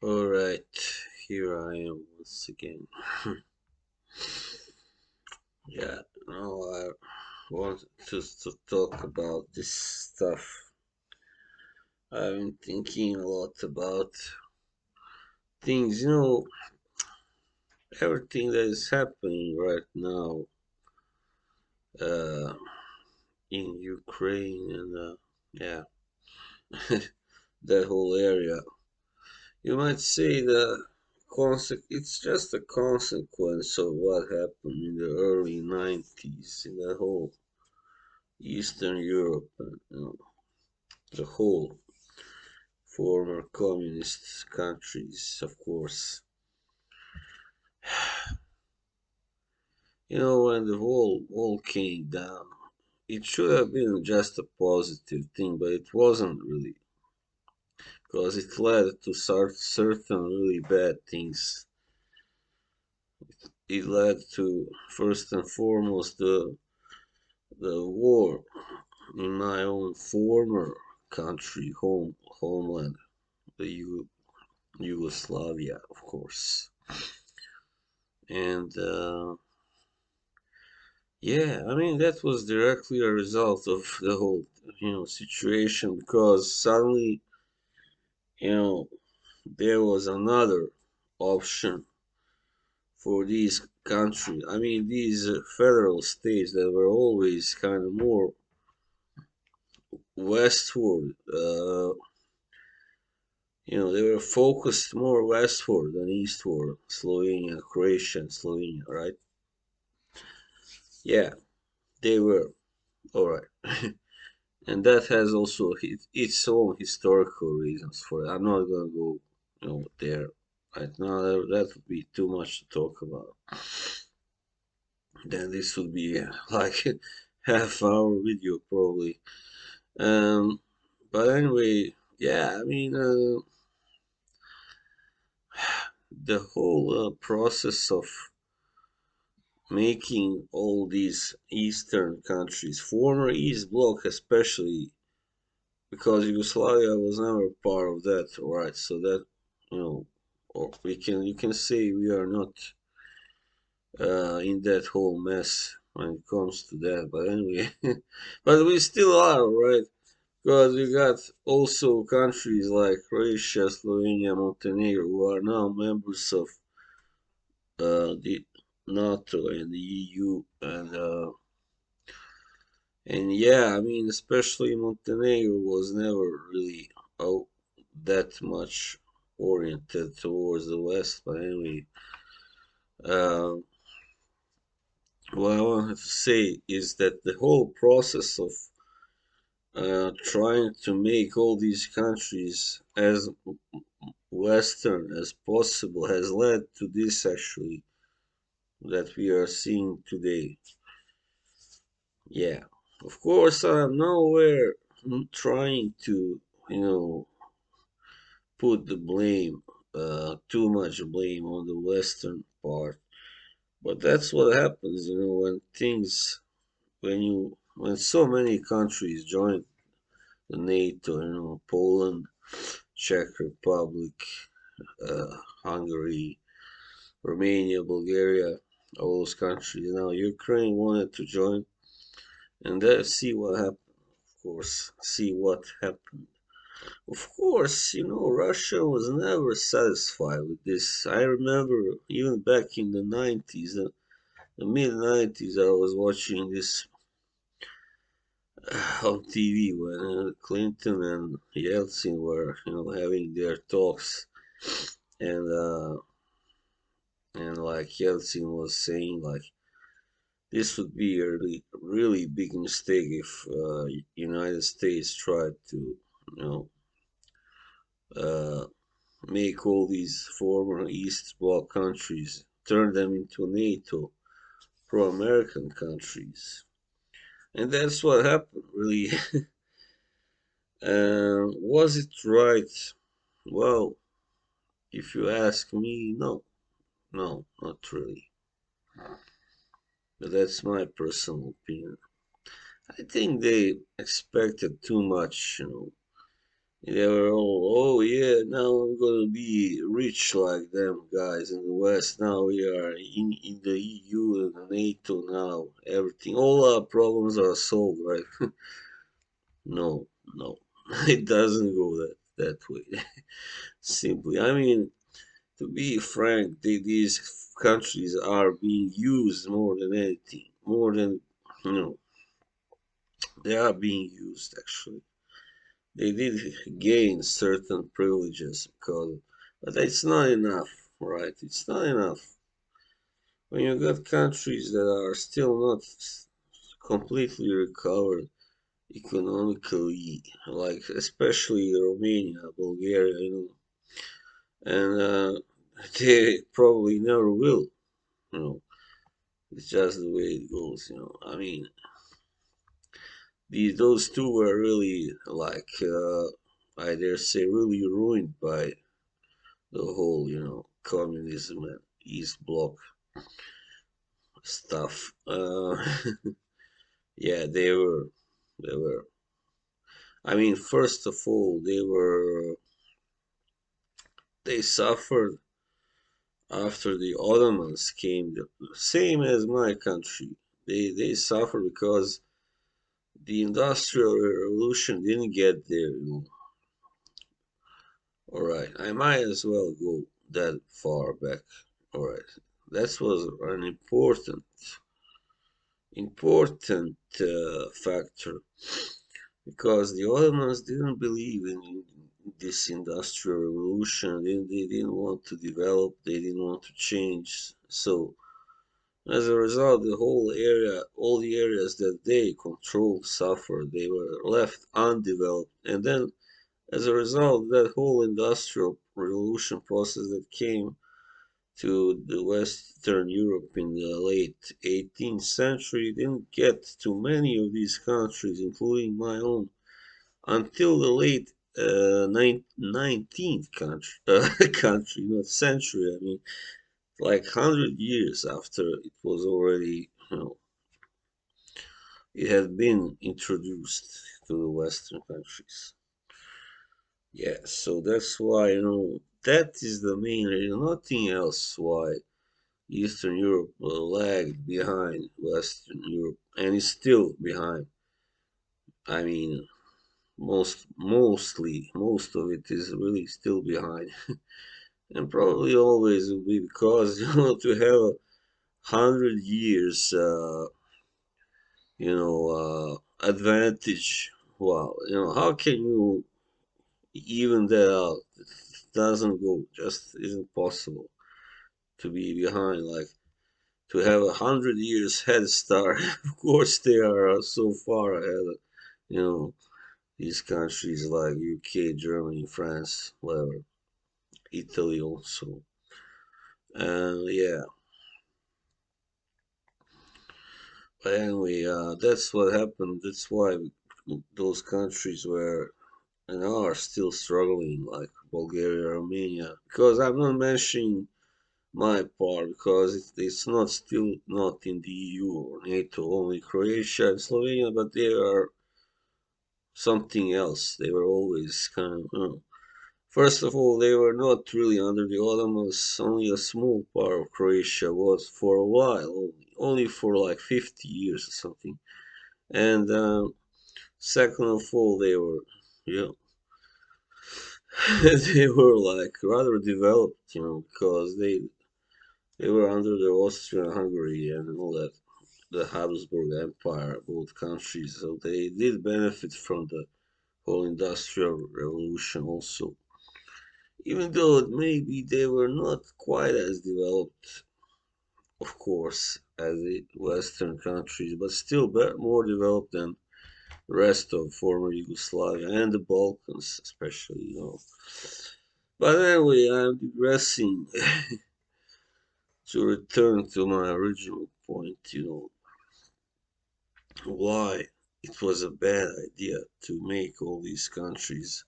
Alright, here I am once again. Yeah, I wanted to talk about this stuff. I've been thinking a lot about things, everything that is happening right now uh, in Ukraine and, yeah, that whole area. You might say it's just a consequence of what happened in the early 90s in the whole Eastern Europe and the whole former communist countries, of course. When the wall came down, it should have been just a positive thing, but it wasn't really, because it led to certain really bad things. It led to, first and foremost, the war in my own former country, homeland, the Yugoslavia, of course. And yeah, I mean that was directly a result of the whole situation because suddenly you know there was another option for these countries. I mean these federal states that were always kind of more westward. They were focused more westward than eastward. Slovenia, Croatia, and Slovenia, right? Yeah, they were. All right. And that has also its own historical reasons for it. I'm not gonna go, there right now. That would be too much to talk about. Then this would be like half-hour video probably. But anyway, yeah. I mean, the whole process of making all these Eastern countries, former East Bloc especially, because Yugoslavia was never part of that, right? So that you know, or you can say we are not in that whole mess when it comes to that. But anyway, but we still are, right? Because we got also countries like Croatia, Slovenia, Montenegro who are now members of the NATO and the EU, and yeah, I mean, especially Montenegro was never really oh, that much oriented towards the West. But anyway, uh, what I wanted to say is that the whole process of trying to make all these countries as Western as possible has led to this actually that we are seeing today. Yeah, of course, I'm nowhere trying to, you know, put the blame, too much blame on the Western part. But that's what happens, when so many countries join the NATO, Poland, Czech Republic, Hungary, Romania, Bulgaria, all those countries. Now Ukraine wanted to join, and let's see what happened. Of course, see what happened. Of course, Russia was never satisfied with this. I remember even back in the 90s, the mid 90s, I was watching this on TV when Clinton and Yeltsin were, having their talks, and like Yeltsin was saying, like this would be a really, really big mistake if United States tried to, you know, uh, make all these former East Bloc countries, turn them into NATO pro-American countries. And that's what happened, really. Was it right? Well, if you ask me, no. No, not really. But that's my personal opinion. I think they expected too much, They were all, oh yeah, now I'm gonna be rich like them guys in the West. Now we are in the EU and the NATO now. Everything, all our problems are solved, right? No, no, it doesn't go that way. Simply, I mean, to be frank, these countries are being used more than anything, more than you know, they are being used actually. They did gain certain privileges because, but it's not enough, right? It's not enough. When you got countries that are still not completely recovered economically, like especially Romania, Bulgaria, and they probably never will, you know. It's just the way it goes. I mean, those two were really like, I dare say, really ruined by the whole, communism and East Bloc stuff. Yeah, they were. I mean, first of all, they suffered after the Ottomans came, the same as my country. They suffered because the Industrial Revolution didn't get there. All right, I might as well go that far back. All right, that was an important factor because the Ottomans didn't believe in this industrial revolution. They didn't want to develop. They didn't want to change. So as a result, all the areas that they controlled suffered. They were left undeveloped, and then as a result, that whole industrial revolution process that came to the Western Europe in the late 18th century didn't get to many of these countries, including my own, until the late 19th country, not century. I mean, like 100 years after it was already, it had been introduced to the Western countries. Yeah, so that's why, that is the main reason, nothing else why Eastern Europe lagged behind Western Europe and is still behind. I mean, most of it is really still behind, and probably always will be because to have 100 years, advantage. Wow, how can you even that out? It doesn't go, just isn't possible to be behind. Like to have 100 years head start. Of course, they are so far ahead. You know, these countries like UK, Germany, France, whatever, Italy also. And yeah, but anyway, that's what happened. That's why those countries were and are still struggling, like Bulgaria, Romania. Because I'm not mentioning my part because it's not still not in the EU or NATO, only Croatia and Slovenia, but they are something else. They were always kind of, first of all, they were not really under the Ottomans. Only a small part of Croatia was for a while, only for like 50 years or something. And second of all, you know, they were like rather developed, because they were under the Austria-Hungary and all that, the Habsburg Empire, both countries. So they did benefit from the whole Industrial Revolution also. Even though maybe they were not quite as developed, of course, as the Western countries, but still more developed than the rest of former Yugoslavia and the Balkans, especially. But anyway, I'm digressing to return to my original point, why it was a bad idea to make all these countries.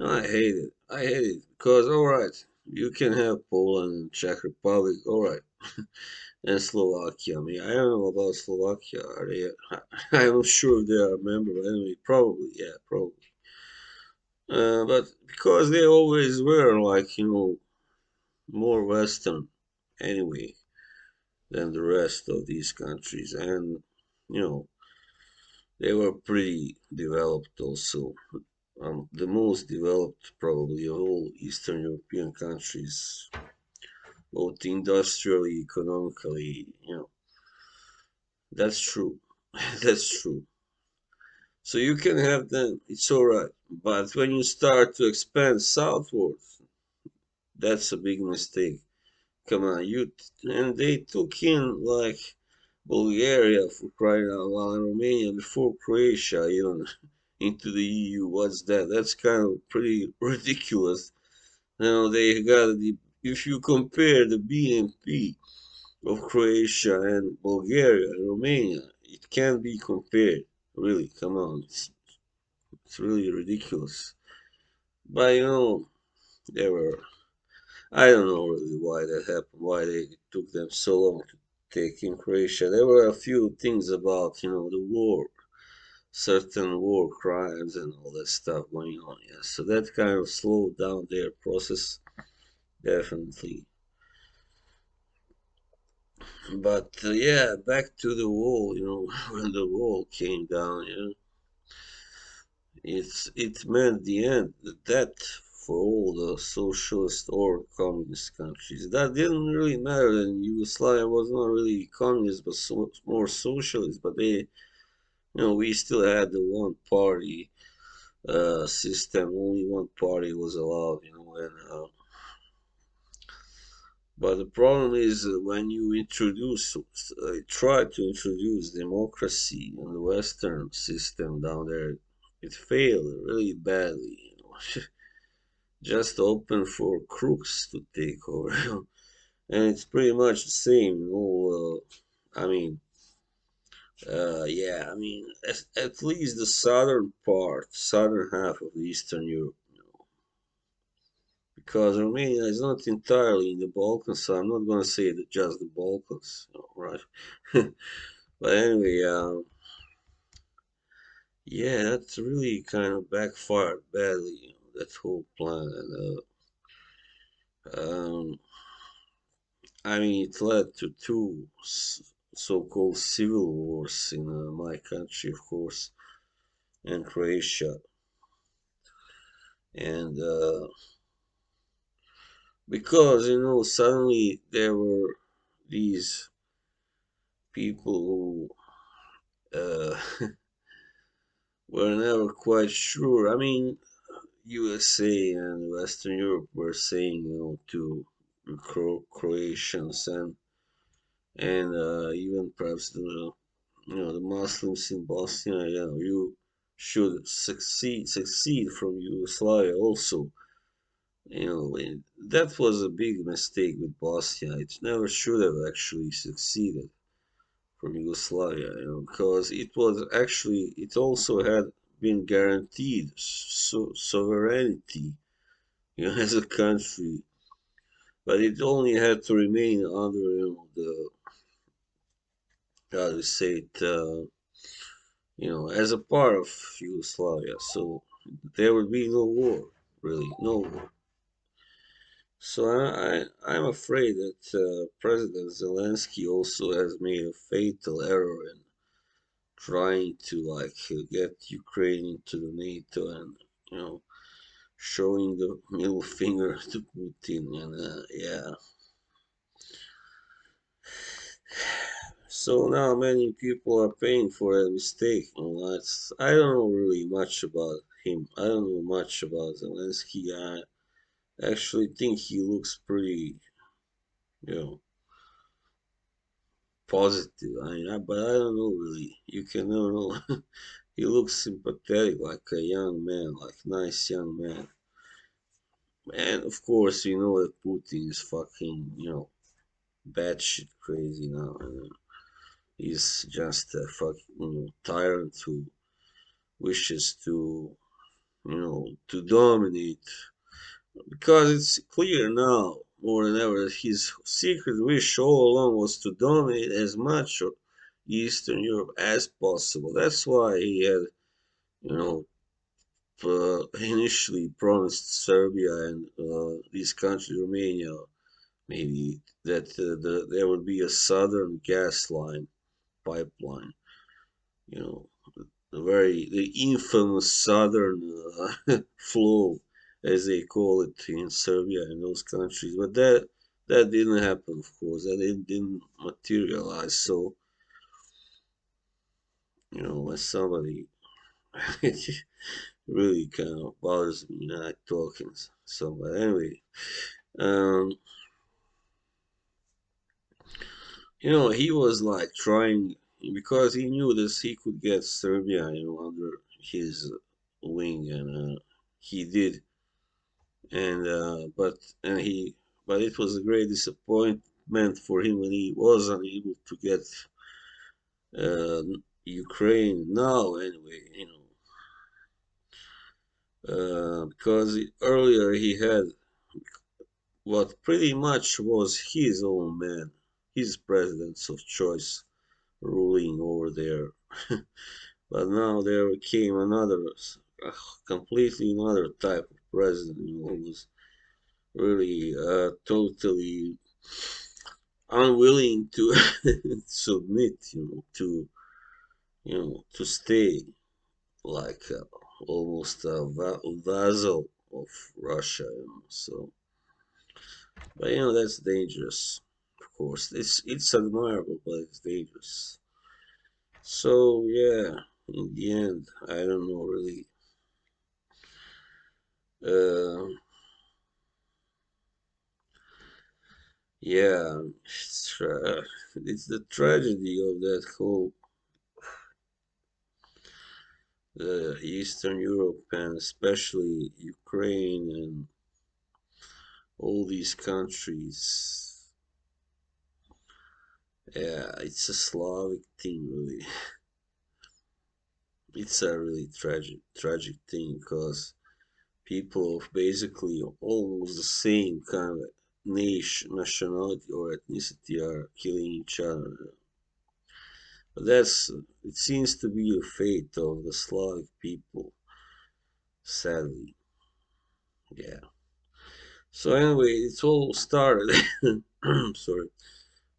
I hate it. I hate it because, alright, you can have Poland and Czech Republic, alright, and Slovakia. I mean, I don't know about Slovakia. Are they? I'm not sure if they are a member, but anyway, probably, yeah, probably. But because they always were like, more Western anyway than the rest of these countries, and you know, they were pretty developed also. The most developed probably of all Eastern European countries, both industrially, economically. That's true. That's true. So you can have them, it's alright. But when you start to expand southwards, that's a big mistake. Come on, and they took in like Bulgaria for crying out loud, and Romania before Croatia even into the EU. What's that? That's kind of pretty ridiculous. They got if you compare the BNP of Croatia and Bulgaria and Romania, it can't be compared. Really, come on, it's really ridiculous. But they were. I don't know really why that happened. Why they took them so long to take in Croatia. There were a few things about the war, certain war crimes and all that stuff going on. Yeah, so that kind of slowed down their process definitely. But yeah, back to the wall. When the wall came down, it meant the end, the death for all the socialist or communist countries. That didn't really matter. And Yugoslavia was not really communist, but more socialist. But we still had the one party system. Only one party was allowed. But the problem is when you try to introduce democracy in the Western system down there, it failed really badly. Just open for crooks to take over. And it's pretty much the same. I mean, yeah, I mean, at least the southern half of Eastern Europe, because Romania is not entirely in the Balkans, so I'm not going to say that just the Balkans, right? But anyway, yeah, that's really kind of backfired badly, that whole plan. And I mean, it led to two so-called civil wars in my country, of course, and Croatia. And because, suddenly there were these people who were never quite sure. I mean, USA and Western Europe were saying, to Croatians and even perhaps the Muslims in Bosnia, you should succeed from Yugoslavia also. And that was a big mistake with Bosnia. It never should have actually succeeded from Yugoslavia, because it also had been guaranteed sovereignty, as a country, but it only had to remain under, the, how to say it, as a part of Yugoslavia. So there would be no war, really, no war. So I'm afraid that President Zelensky also has made a fatal error in trying to like get Ukraine into the NATO and you know showing the middle finger to Putin. And yeah, so now many people are paying for that mistake. I don't know really much about him. I don't know much about Zelensky. I actually think he looks pretty, you know, positive. But I don't know really. You can never know. He looks sympathetic, like a young man, like nice young man. And of course, you know that Putin is fucking, batshit crazy now. And he's just a fucking, tyrant who wishes to dominate. Because it's clear now, more than ever, that his secret wish all along was to dominate as much of Eastern Europe as possible. That's why he had, you know, initially promised Serbia and these countries, Romania, maybe that there would be a southern gas line pipeline. You know, the infamous southern flow, as they call it in Serbia and those countries. But that didn't happen, of course. That didn't materialize. So when somebody it really kind of bothers me not talking. So, but anyway, um, he was like trying because he knew this he could get Serbia, under his wing, and he did, and but it was a great disappointment for him when he was unable to get uh, Ukraine now. Anyway, because earlier he had what pretty much was his own man, his presidents of choice ruling over there. But now there came another, completely another type of president, who was really totally unwilling to submit, to stay like almost a vassal of Russia. So, but that's dangerous. Of course, it's admirable, but it's dangerous. So yeah, in the end, I don't know really. Uh, yeah, it's the tragedy of that whole Eastern Europe, and especially Ukraine and all these countries. Yeah, it's a Slavic thing, really. It's a really tragic thing because people of basically almost the same kind of nationality or ethnicity are killing each other. But it seems to be the fate of the Slavic people, sadly. Yeah. So anyway, it's all started. Sorry,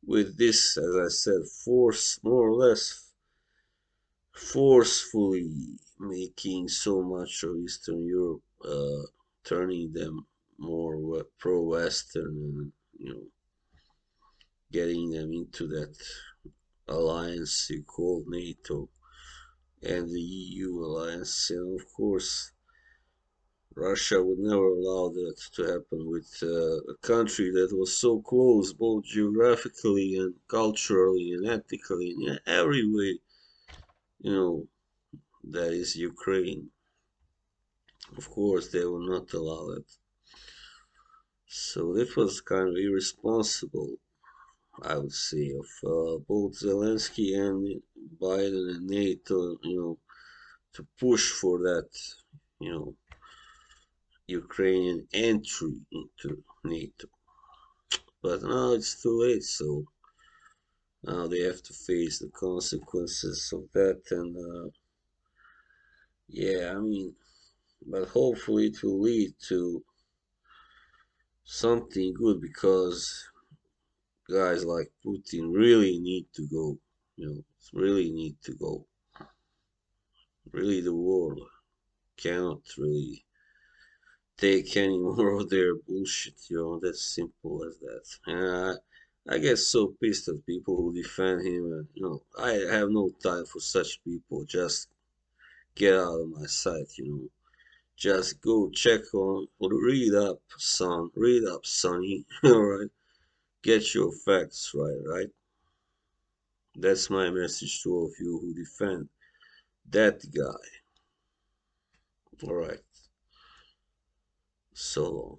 with this, as I said, more or less forcefully making so much of Eastern Europe, turning them more pro-Western, and getting them into that alliance you call NATO and the EU alliance. And of course, Russia would never allow that to happen with a country that was so close, both geographically and culturally and ethnically, in every way. You know, that is Ukraine. Of course, they will not allow it. So that was kind of irresponsible, I would say, of both Zelensky and Biden and NATO, to push for that, you know, Ukrainian entry into NATO. But now it's too late, so now they have to face the consequences of that. And yeah, I mean, but hopefully it will lead to something good because guys like Putin really need to go. Really need to go. Really, the world cannot really take any more of their bullshit. That's simple as that. And I get so pissed at people who defend him. And, I have no time for such people. Just get out of my sight. Just go check on, read up, son. Read up, sonny. All right. Get your facts right, right? That's my message to all of you who defend that guy. All right. So long.